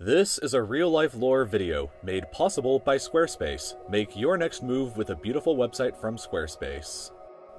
This is a real-life lore video made possible by Squarespace. Make your next move with a beautiful website from Squarespace.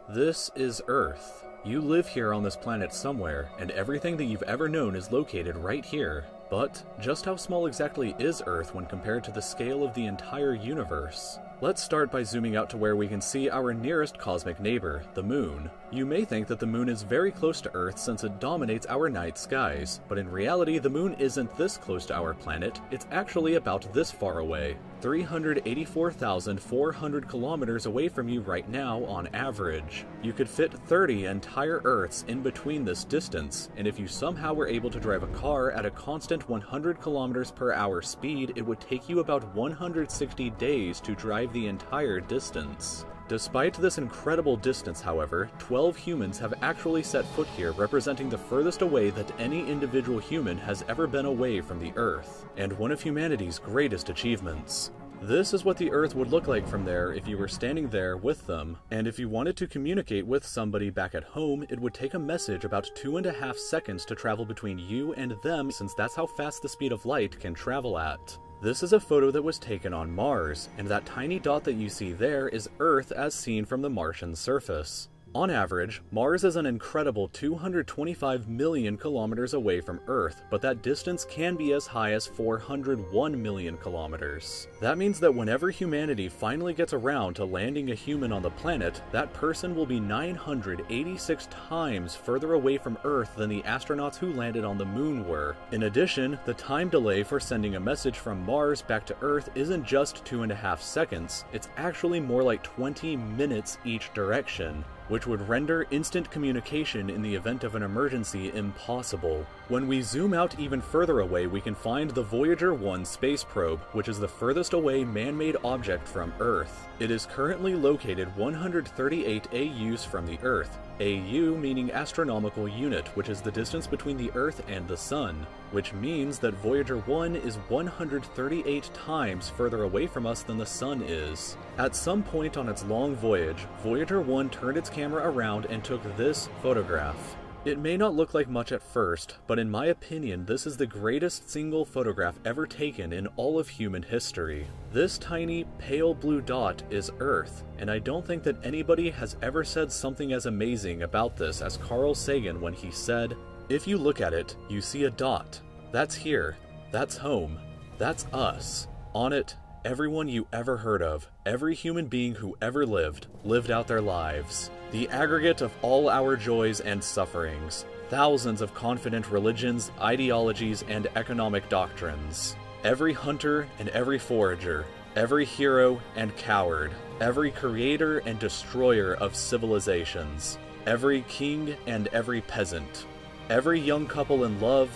This is Earth. You live here on this planet somewhere, and everything that you've ever known is located right here. But just how small exactly is Earth when compared to the scale of the entire universe? Let's start by zooming out to where we can see our nearest cosmic neighbor, the Moon. You may think that the Moon is very close to Earth since it dominates our night skies, but in reality the Moon isn't this close to our planet, it's actually about this far away. 384,400 kilometers away from you right now on average. You could fit 30 entire Earths in between this distance, and if you somehow were able to drive a car at a constant 100 kilometers per hour speed, it would take you about 160 days to drive the entire distance. Despite this incredible distance, however, 12 humans have actually set foot here, representing the furthest away that any individual human has ever been away from the Earth, and one of humanity's greatest achievements. This is what the Earth would look like from there if you were standing there with them, and if you wanted to communicate with somebody back at home, it would take a message about 2.5 seconds to travel between you and them, since that's how fast the speed of light can travel at. This is a photo that was taken on Mars, and that tiny dot that you see there is Earth as seen from the Martian surface. On average, Mars is an incredible 225 million kilometers away from Earth, but that distance can be as high as 401 million kilometers. That means that whenever humanity finally gets around to landing a human on the planet, that person will be 986 times further away from Earth than the astronauts who landed on the Moon were. In addition, the time delay for sending a message from Mars back to Earth isn't just 2.5 seconds, it's actually more like 20 minutes each direction, which would render instant communication in the event of an emergency impossible. When we zoom out even further away, we can find the Voyager 1 space probe, which is the furthest away man-made object from Earth. It is currently located 138 AUs from the Earth, AU meaning astronomical unit, which is the distance between the Earth and the Sun, which means that Voyager 1 is 138 times further away from us than the Sun is. At some point on its long voyage, Voyager 1 turned its camera around and took this photograph. It may not look like much at first, but in my opinion, this is the greatest single photograph ever taken in all of human history. This tiny, pale blue dot is Earth, and I don't think that anybody has ever said something as amazing about this as Carl Sagan when he said, "If you look at it, you see a dot. That's here. That's home. That's us. On it, everyone you ever heard of, every human being who ever lived out their lives. The aggregate of all our joys and sufferings. Thousands of confident religions, ideologies, and economic doctrines. Every hunter and every forager. Every hero and coward. Every creator and destroyer of civilizations. Every king and every peasant. Every young couple in love.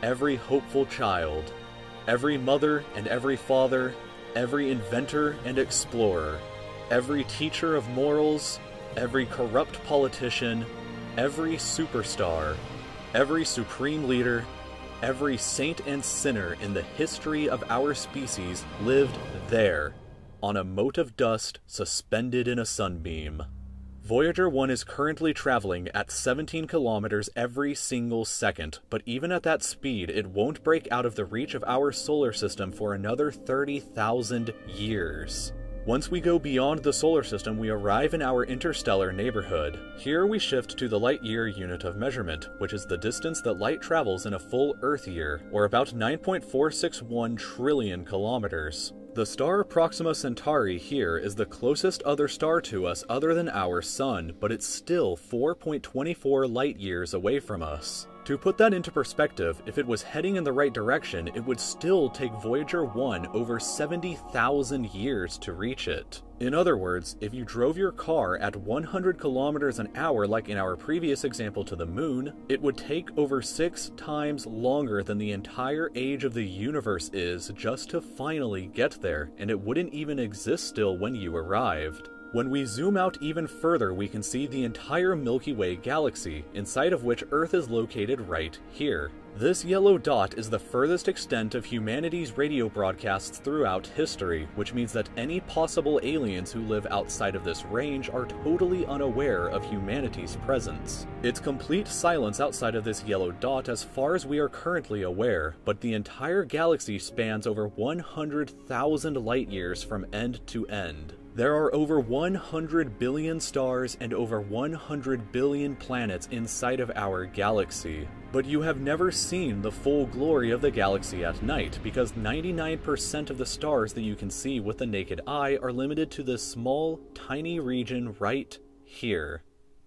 Every hopeful child. Every mother and every father. Every inventor and explorer. Every teacher of morals. Every corrupt politician, every superstar, every supreme leader, every saint and sinner in the history of our species lived there, on a mote of dust suspended in a sunbeam. Voyager 1 is currently traveling at 17 kilometers every single second, but even at that speed, it won't break out of the reach of our solar system for another 30,000 years. Once we go beyond the solar system, we arrive in our interstellar neighborhood. Here we shift to the light-year unit of measurement, which is the distance that light travels in a full Earth year, or about 9.461 trillion kilometers. The star Proxima Centauri here is the closest other star to us other than our Sun, but it's still 4.24 light-years away from us. To put that into perspective, if it was heading in the right direction, it would still take Voyager 1 over 70,000 years to reach it. In other words, if you drove your car at 100 kilometers an hour like in our previous example to the Moon, it would take over 6 times longer than the entire age of the universe is just to finally get there, and it wouldn't even exist still when you arrived. When we zoom out even further, we can see the entire Milky Way galaxy, inside of which Earth is located right here. This yellow dot is the furthest extent of humanity's radio broadcasts throughout history, which means that any possible aliens who live outside of this range are totally unaware of humanity's presence. It's complete silence outside of this yellow dot as far as we are currently aware, but the entire galaxy spans over 100,000 light years from end to end. There are over 100 billion stars and over 100 billion planets inside of our galaxy. But you have never seen the full glory of the galaxy at night, because 99% of the stars that you can see with the naked eye are limited to this small, tiny region right here.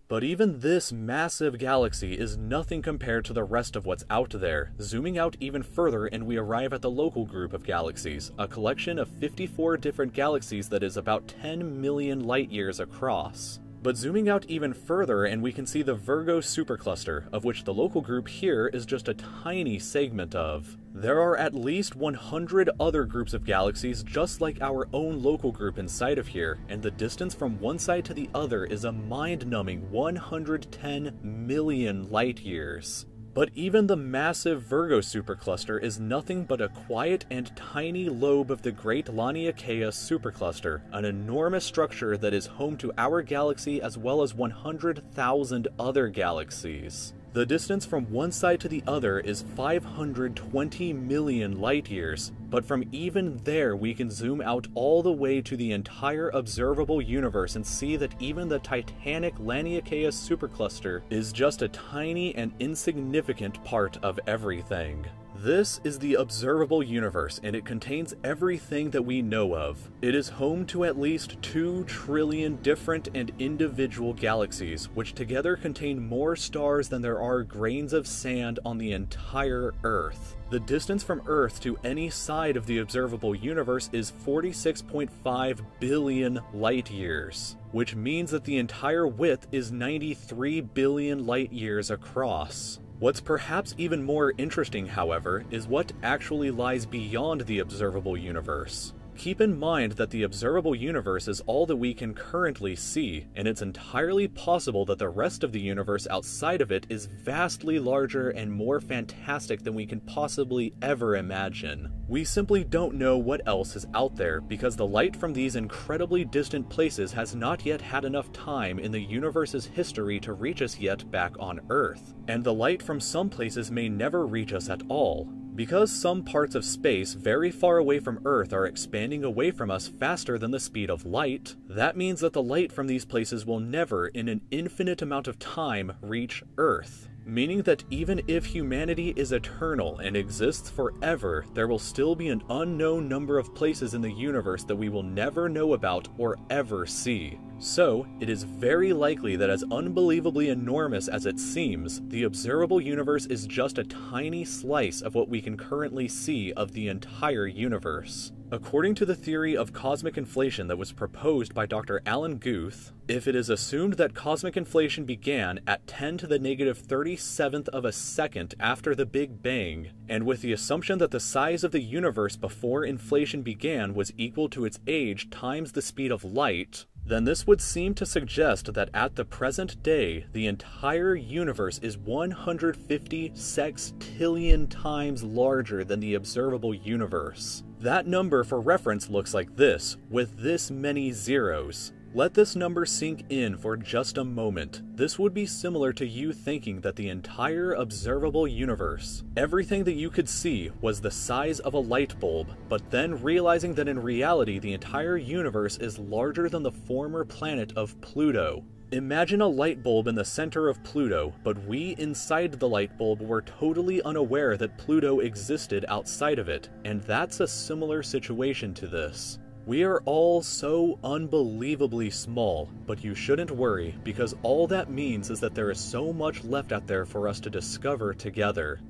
But even this massive galaxy is nothing compared to the rest of what's out there. Zooming out even further and we arrive at the local group of galaxies, a collection of 54 different galaxies that is about 10 million light years across. But zooming out even further and we can see the Virgo supercluster, of which the local group here is just a tiny segment of. There are at least 100 other groups of galaxies just like our own local group inside of here, and the distance from one side to the other is a mind-numbing 110 million light years. But even the massive Virgo supercluster is nothing but a quiet and tiny lobe of the Great Laniakea supercluster, an enormous structure that is home to our galaxy as well as 100,000 other galaxies. The distance from one side to the other is 520 million light years, but from even there we can zoom out all the way to the entire observable universe and see that even the titanic Laniakea supercluster is just a tiny and insignificant part of everything. This is the observable universe, and it contains everything that we know of. It is home to at least 2 trillion different and individual galaxies, which together contain more stars than there are grains of sand on the entire Earth. The distance from Earth to any side of the observable universe is 46.5 billion light years, which means that the entire width is 93 billion light years across. What's perhaps even more interesting, however, is what actually lies beyond the observable universe. Keep in mind that the observable universe is all that we can currently see, and it's entirely possible that the rest of the universe outside of it is vastly larger and more fantastic than we can possibly ever imagine. We simply don't know what else is out there, because the light from these incredibly distant places has not yet had enough time in the universe's history to reach us yet back on Earth. And the light from some places may never reach us at all. Because some parts of space very far away from Earth are expanding away from us faster than the speed of light, that means that the light from these places will never, in an infinite amount of time, reach Earth. Meaning that even if humanity is eternal and exists forever, there will still be an unknown number of places in the universe that we will never know about or ever see. So, it is very likely that as unbelievably enormous as it seems, the observable universe is just a tiny slice of what we can currently see of the entire universe. According to the theory of cosmic inflation that was proposed by Dr. Alan Guth, if it is assumed that cosmic inflation began at 10 to the negative 37th of a second after the Big Bang, and with the assumption that the size of the universe before inflation began was equal to its age times the speed of light, then this would seem to suggest that at the present day, the entire universe is 150 sextillion times larger than the observable universe. That number for reference looks like this, with this many zeros. Let this number sink in for just a moment. This would be similar to you thinking that the entire observable universe, everything that you could see, was the size of a light bulb, but then realizing that in reality the entire universe is larger than the former planet of Pluto. Imagine a light bulb in the center of Pluto, but we inside the light bulb were totally unaware that Pluto existed outside of it, and that's a similar situation to this. We are all so unbelievably small, but you shouldn't worry, because all that means is that there is so much left out there for us to discover together.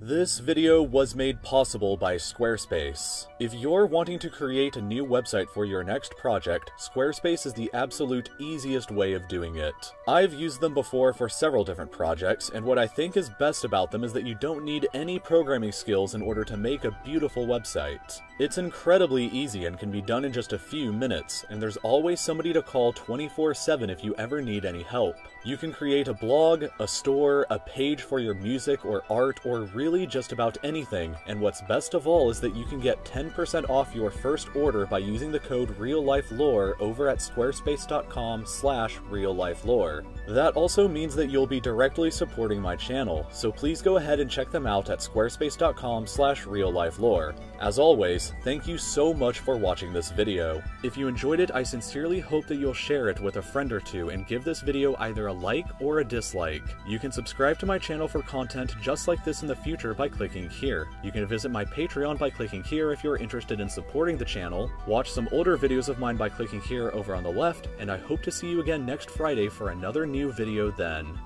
This video was made possible by Squarespace. If you're wanting to create a new website for your next project, Squarespace is the absolute easiest way of doing it. I've used them before for several different projects, and what I think is best about them is that you don't need any programming skills in order to make a beautiful website. It's incredibly easy and can be done in just a few minutes, and there's always somebody to call 24/7 if you ever need any help. You can create a blog, a store, a page for your music or art, or really just about anything, and what's best of all is that you can get 10% off your first order by using the code RealLifeLore over at squarespace.com/RealLifeLore. That also means that you'll be directly supporting my channel, so please go ahead and check them out at squarespace.com/RealLifeLore. As always, thank you so much for watching this video. If you enjoyed it, I sincerely hope that you'll share it with a friend or two and give this video either a like or a dislike. You can subscribe to my channel for content just like this in the future by clicking here. You can visit my Patreon by clicking here if you're interested in supporting the channel, watch some older videos of mine by clicking here over on the left, and I hope to see you again next Friday for another new video then.